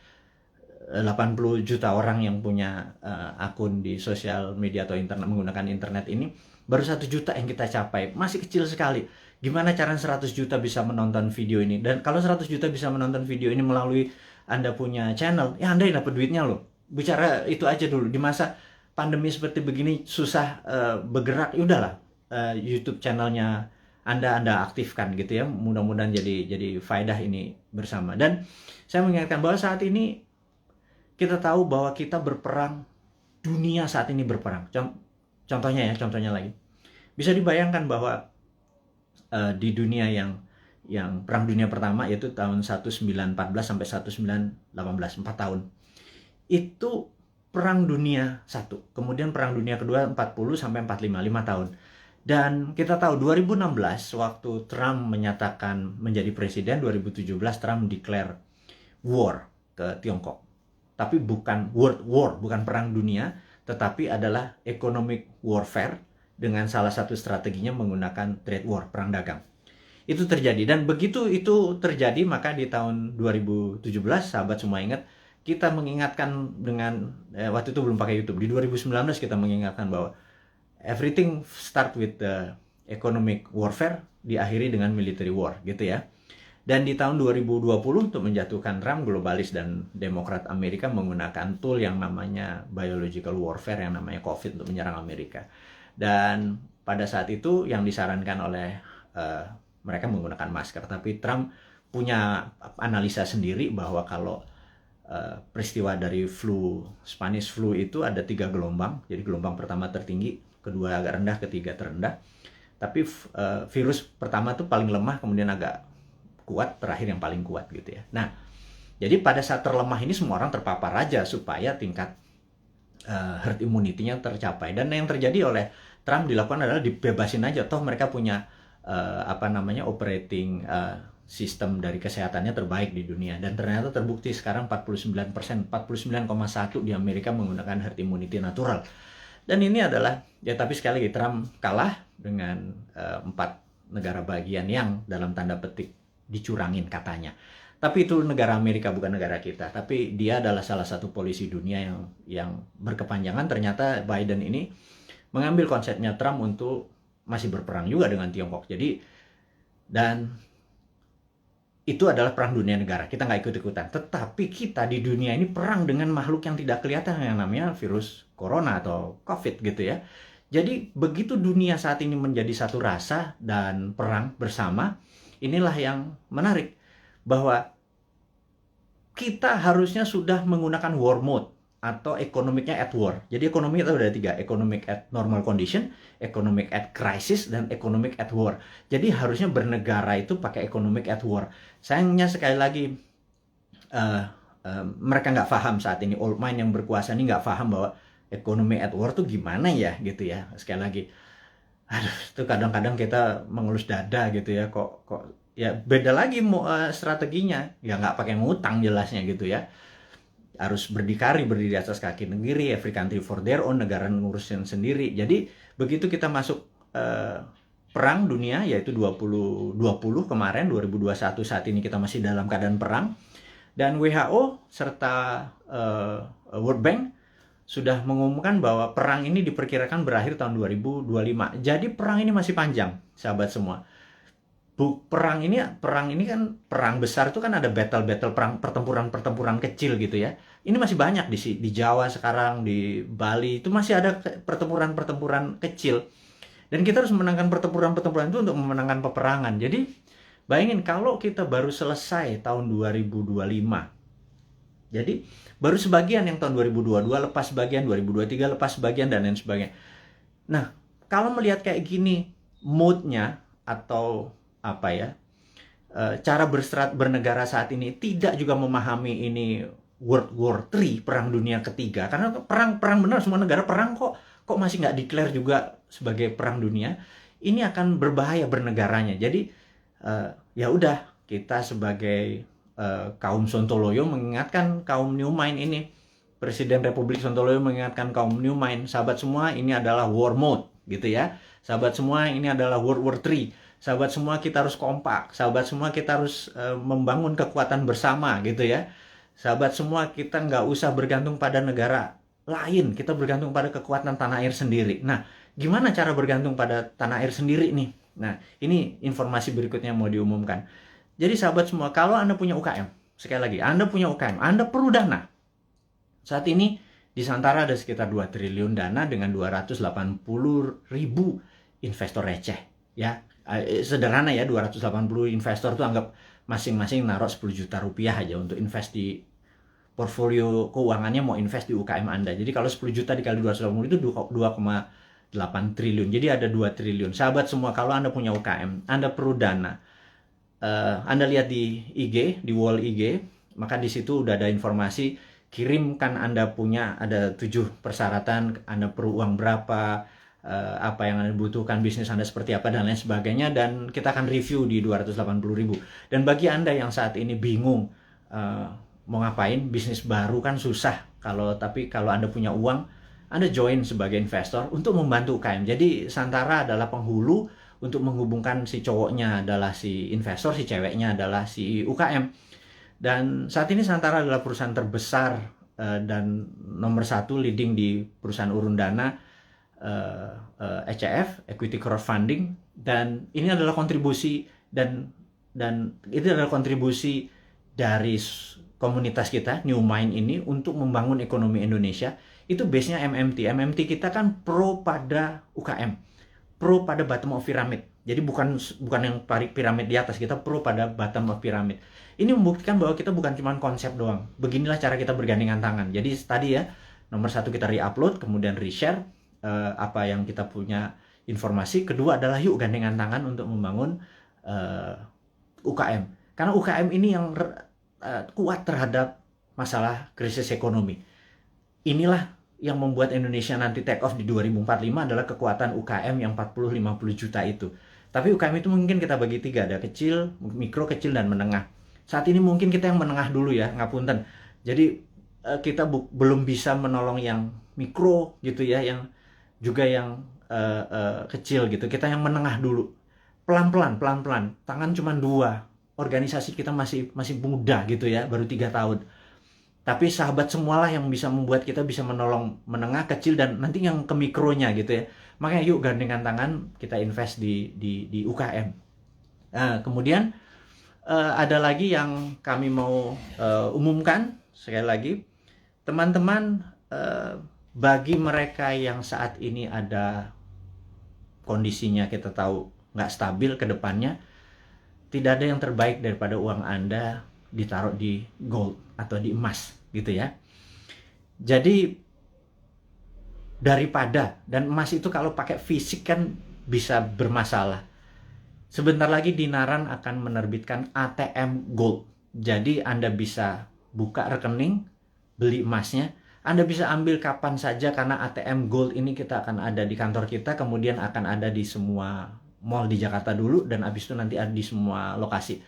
juta orang yang punya akun di sosial media atau internet, menggunakan internet ini, baru 1 juta yang kita capai. Masih kecil sekali. Gimana cara 100 juta bisa menonton video ini? Dan kalau 100 juta bisa menonton video ini melalui Anda punya channel, ya Anda yang dapat duitnya loh. Bicara itu aja dulu. Di masa pandemi seperti begini susah bergerak, ya udahlah, YouTube channelnya Anda aktifkan gitu ya. Mudah-mudahan jadi faedah ini bersama. Dan saya mengingatkan bahwa saat ini kita tahu bahwa kita berperang, dunia saat ini berperang. Contohnya lagi, bisa dibayangkan bahwa di dunia yang perang dunia pertama, yaitu tahun 1914 sampai 1918, 4 tahun. Itu perang dunia 1. Kemudian perang dunia kedua 40 sampai 45, 5 tahun. Dan kita tahu 2016 waktu Trump menyatakan menjadi presiden, 2017 Trump declare war ke Tiongkok. Tapi bukan world war, bukan perang dunia, tetapi adalah economic warfare dengan salah satu strateginya menggunakan trade war, perang dagang. Itu terjadi, dan begitu itu terjadi maka di tahun 2017 sahabat semua ingat, kita mengingatkan dengan waktu itu belum pakai YouTube. Di 2019 kita mengingatkan bahwa everything start with the economic warfare, diakhiri dengan military war gitu ya. Dan di tahun 2020 untuk menjatuhkan Trump, globalis dan Demokrat Amerika menggunakan tool yang namanya biological warfare, yang namanya COVID, untuk menyerang Amerika. Dan pada saat itu yang disarankan oleh mereka menggunakan masker. Tapi Trump punya analisa sendiri bahwa kalau peristiwa dari Spanish flu itu ada 3 gelombang. Jadi gelombang pertama tertinggi, kedua agak rendah, ketiga terendah. Tapi virus pertama itu paling lemah, kemudian agak kuat, terakhir yang paling kuat gitu ya. Nah, jadi pada saat terlemah ini semua orang terpapar aja supaya tingkat herd immunity-nya tercapai. Dan yang terjadi oleh Trump dilakukan adalah dibebasin aja, toh mereka punya operating sistem dari kesehatannya terbaik di dunia. Dan ternyata terbukti sekarang 49%, 49,1% di Amerika menggunakan herd immunity natural. Dan ini adalah, ya tapi sekali lagi Trump kalah dengan 4 negara bagian yang dalam tanda petik dicurangin katanya. Tapi itu negara Amerika, bukan negara kita. Tapi dia adalah salah satu polisi dunia yang berkepanjangan. Ternyata Biden ini mengambil konsepnya Trump untuk masih berperang juga dengan Tiongkok. Jadi, dan itu adalah perang dunia negara. Kita nggak ikut-ikutan. Tetapi kita di dunia ini perang dengan makhluk yang tidak kelihatan, yang namanya virus corona atau COVID gitu ya. Jadi begitu dunia saat ini menjadi satu rasa dan perang bersama, inilah yang menarik, bahwa kita harusnya sudah menggunakan war mode atau ekonomiknya at war. Jadi ekonomi itu ada 3, economic at normal condition, economic at crisis, dan economic at war. Jadi harusnya bernegara itu pakai economic at war. Sayangnya sekali lagi mereka nggak paham saat ini, old mind yang berkuasa ini nggak paham bahwa ekonomi at war tuh gimana ya gitu ya. Sekali lagi, aduh, itu kadang-kadang kita mengelus dada gitu ya, kok ya beda lagi strateginya, ya nggak pakai ngutang jelasnya gitu ya, harus berdikari, berdiri atas kaki sendiri, every country for their own, negara ngurusin sendiri. Jadi begitu kita masuk perang dunia, yaitu 2020 kemarin, 2021 saat ini kita masih dalam keadaan perang, dan WHO serta World Bank sudah mengumumkan bahwa perang ini diperkirakan berakhir tahun 2025. Jadi perang ini masih panjang, sahabat semua. Perang ini kan perang besar itu kan ada battle perang, pertempuran kecil gitu ya. Ini masih banyak di Jawa sekarang, di Bali itu masih ada pertempuran kecil. Dan kita harus memenangkan pertempuran itu untuk memenangkan peperangan. Jadi bayangin kalau kita baru selesai tahun 2025. Jadi baru sebagian yang tahun 2022 lepas sebagian, 2023 lepas sebagian, dan lain sebagainya. Nah, kalau melihat kayak gini, mood-nya atau apa ya, cara bernegara saat ini tidak juga memahami ini World War III, perang dunia ketiga. Karena perang benar, semua negara perang kok masih nggak declare juga sebagai perang dunia. Ini akan berbahaya bernegaranya. Jadi ya udah, kita sebagai kaum Sontoloyo mengingatkan kaum New Mind ini, Presiden Republik Sontoloyo mengingatkan kaum New Mind, sahabat semua, ini adalah war mode gitu ya. Sahabat semua, ini adalah World War III. Sahabat semua, kita harus kompak. Sahabat semua, kita harus membangun kekuatan bersama gitu ya. Sahabat semua, kita nggak usah bergantung pada negara lain, kita bergantung pada kekuatan tanah air sendiri. Nah, gimana cara bergantung pada tanah air sendiri nih? Nah, ini informasi berikutnya mau diumumkan. Jadi sahabat semua, kalau Anda punya UKM, sekali lagi, Anda punya UKM, Anda perlu dana. Saat ini di Santara ada sekitar 2 triliun dana dengan 280 ribu investor receh. Ya, sederhana ya, 280 investor itu anggap masing-masing naruh 10 juta rupiah aja untuk invest di portfolio keuangannya, mau invest di UKM Anda. Jadi kalau 10 juta dikali 280 itu 2,8 triliun. Jadi ada 2 triliun. Sahabat semua, kalau Anda punya UKM, Anda perlu dana. Anda lihat di IG, di wall IG, maka di situ udah ada informasi, kirimkan Anda punya, ada 7 persyaratan, Anda perlu uang berapa, apa yang Anda butuhkan, bisnis Anda seperti apa, dan lain sebagainya, dan kita akan review di 280 ribu. Dan bagi Anda yang saat ini bingung mau ngapain, bisnis baru kan susah, tapi kalau Anda punya uang, Anda join sebagai investor untuk membantu UKM. Jadi Santara adalah penghulu untuk menghubungkan si cowoknya adalah si investor, si ceweknya adalah si UKM. Dan saat ini Santara adalah perusahaan terbesar dan nomor 1 leading di perusahaan urun dana ECF, Equity Crowdfunding, dan ini adalah kontribusi dan itu adalah kontribusi dari komunitas kita New Mind ini untuk membangun ekonomi Indonesia. Itu base-nya MMT. MMT kita kan pro pada UKM, pro pada bottom of pyramid. Jadi bukan yang piramid di atas, kita pro pada bottom of pyramid. Ini membuktikan bahwa kita bukan cuma konsep doang. Beginilah cara kita bergandengan tangan. Jadi tadi ya, nomor 1 kita re-upload, kemudian re-share apa yang kita punya informasi. Kedua adalah yuk gandengan tangan untuk membangun UKM. Karena UKM ini yang kuat terhadap masalah krisis ekonomi. Inilah yang membuat Indonesia nanti take off di 2045 adalah kekuatan UKM yang 40-50 juta itu. Tapi UKM itu mungkin kita bagi 3, ada kecil, mikro, kecil, dan menengah. Saat ini mungkin kita yang menengah dulu ya, ngapunten. Jadi kita belum bisa menolong yang mikro gitu ya, yang juga yang kecil gitu. Kita yang menengah dulu. Pelan-pelan. Tangan cuma 2. Organisasi kita masih muda gitu ya, baru 3 tahun. Tapi sahabat semualah yang bisa membuat kita bisa menolong menengah, kecil, dan nanti yang ke mikronya gitu ya. Makanya yuk gandengan tangan, kita invest di UKM. Kemudian ada lagi yang kami mau umumkan, sekali lagi. Teman-teman, bagi mereka yang saat ini ada kondisinya kita tahu nggak stabil ke depannya, tidak ada yang terbaik daripada uang Anda ditaruh di gold atau di emas gitu ya. Jadi daripada, dan emas itu kalau pakai fisik kan bisa bermasalah. Sebentar lagi Dinaran akan menerbitkan ATM Gold. Jadi Anda bisa buka rekening, beli emasnya. Anda bisa ambil kapan saja karena ATM Gold ini kita akan ada di kantor kita, kemudian akan ada di semua mall di Jakarta dulu, dan habis itu nanti ada di semua lokasi.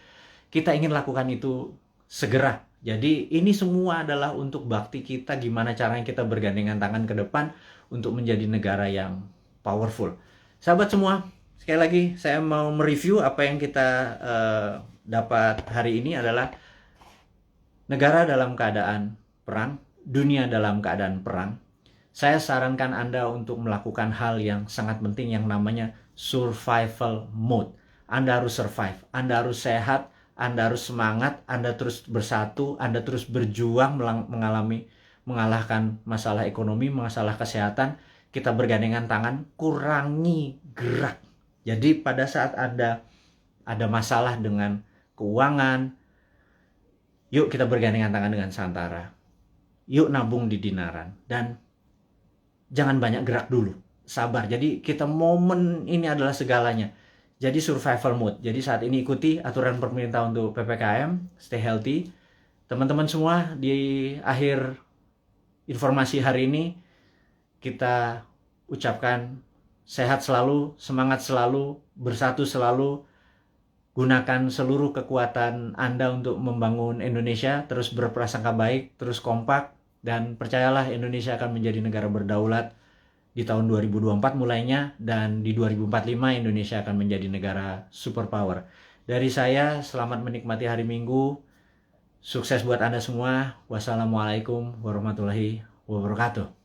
Kita ingin lakukan itu segera. Jadi ini semua adalah untuk bakti kita, gimana caranya kita bergandengan tangan ke depan untuk menjadi negara yang powerful. Sahabat semua, sekali lagi saya mau mereview apa yang kita dapat hari ini adalah negara dalam keadaan perang, dunia dalam keadaan perang. Saya sarankan Anda untuk melakukan hal yang sangat penting yang namanya survival mode. Anda harus survive, Anda harus sehat, Anda harus semangat, Anda terus bersatu, Anda terus berjuang mengalahkan masalah ekonomi, masalah kesehatan. Kita bergandengan tangan, kurangi gerak. Jadi pada saat ada masalah dengan keuangan, yuk kita bergandengan tangan dengan Santara. Yuk nabung di Dinaran. Dan jangan banyak gerak dulu. Sabar. Jadi kita momen ini adalah segalanya. Jadi survival mode. Jadi saat ini ikuti aturan pemerintah untuk PPKM, stay healthy. Teman-teman semua, di akhir informasi hari ini kita ucapkan sehat selalu, semangat selalu, bersatu selalu. Gunakan seluruh kekuatan Anda untuk membangun Indonesia, terus berprasangka baik, terus kompak, dan percayalah Indonesia akan menjadi negara berdaulat di tahun 2024 mulainya, dan di 2045 Indonesia akan menjadi negara superpower. Dari saya, selamat menikmati hari Minggu. Sukses buat Anda semua. Wassalamualaikum warahmatullahi wabarakatuh.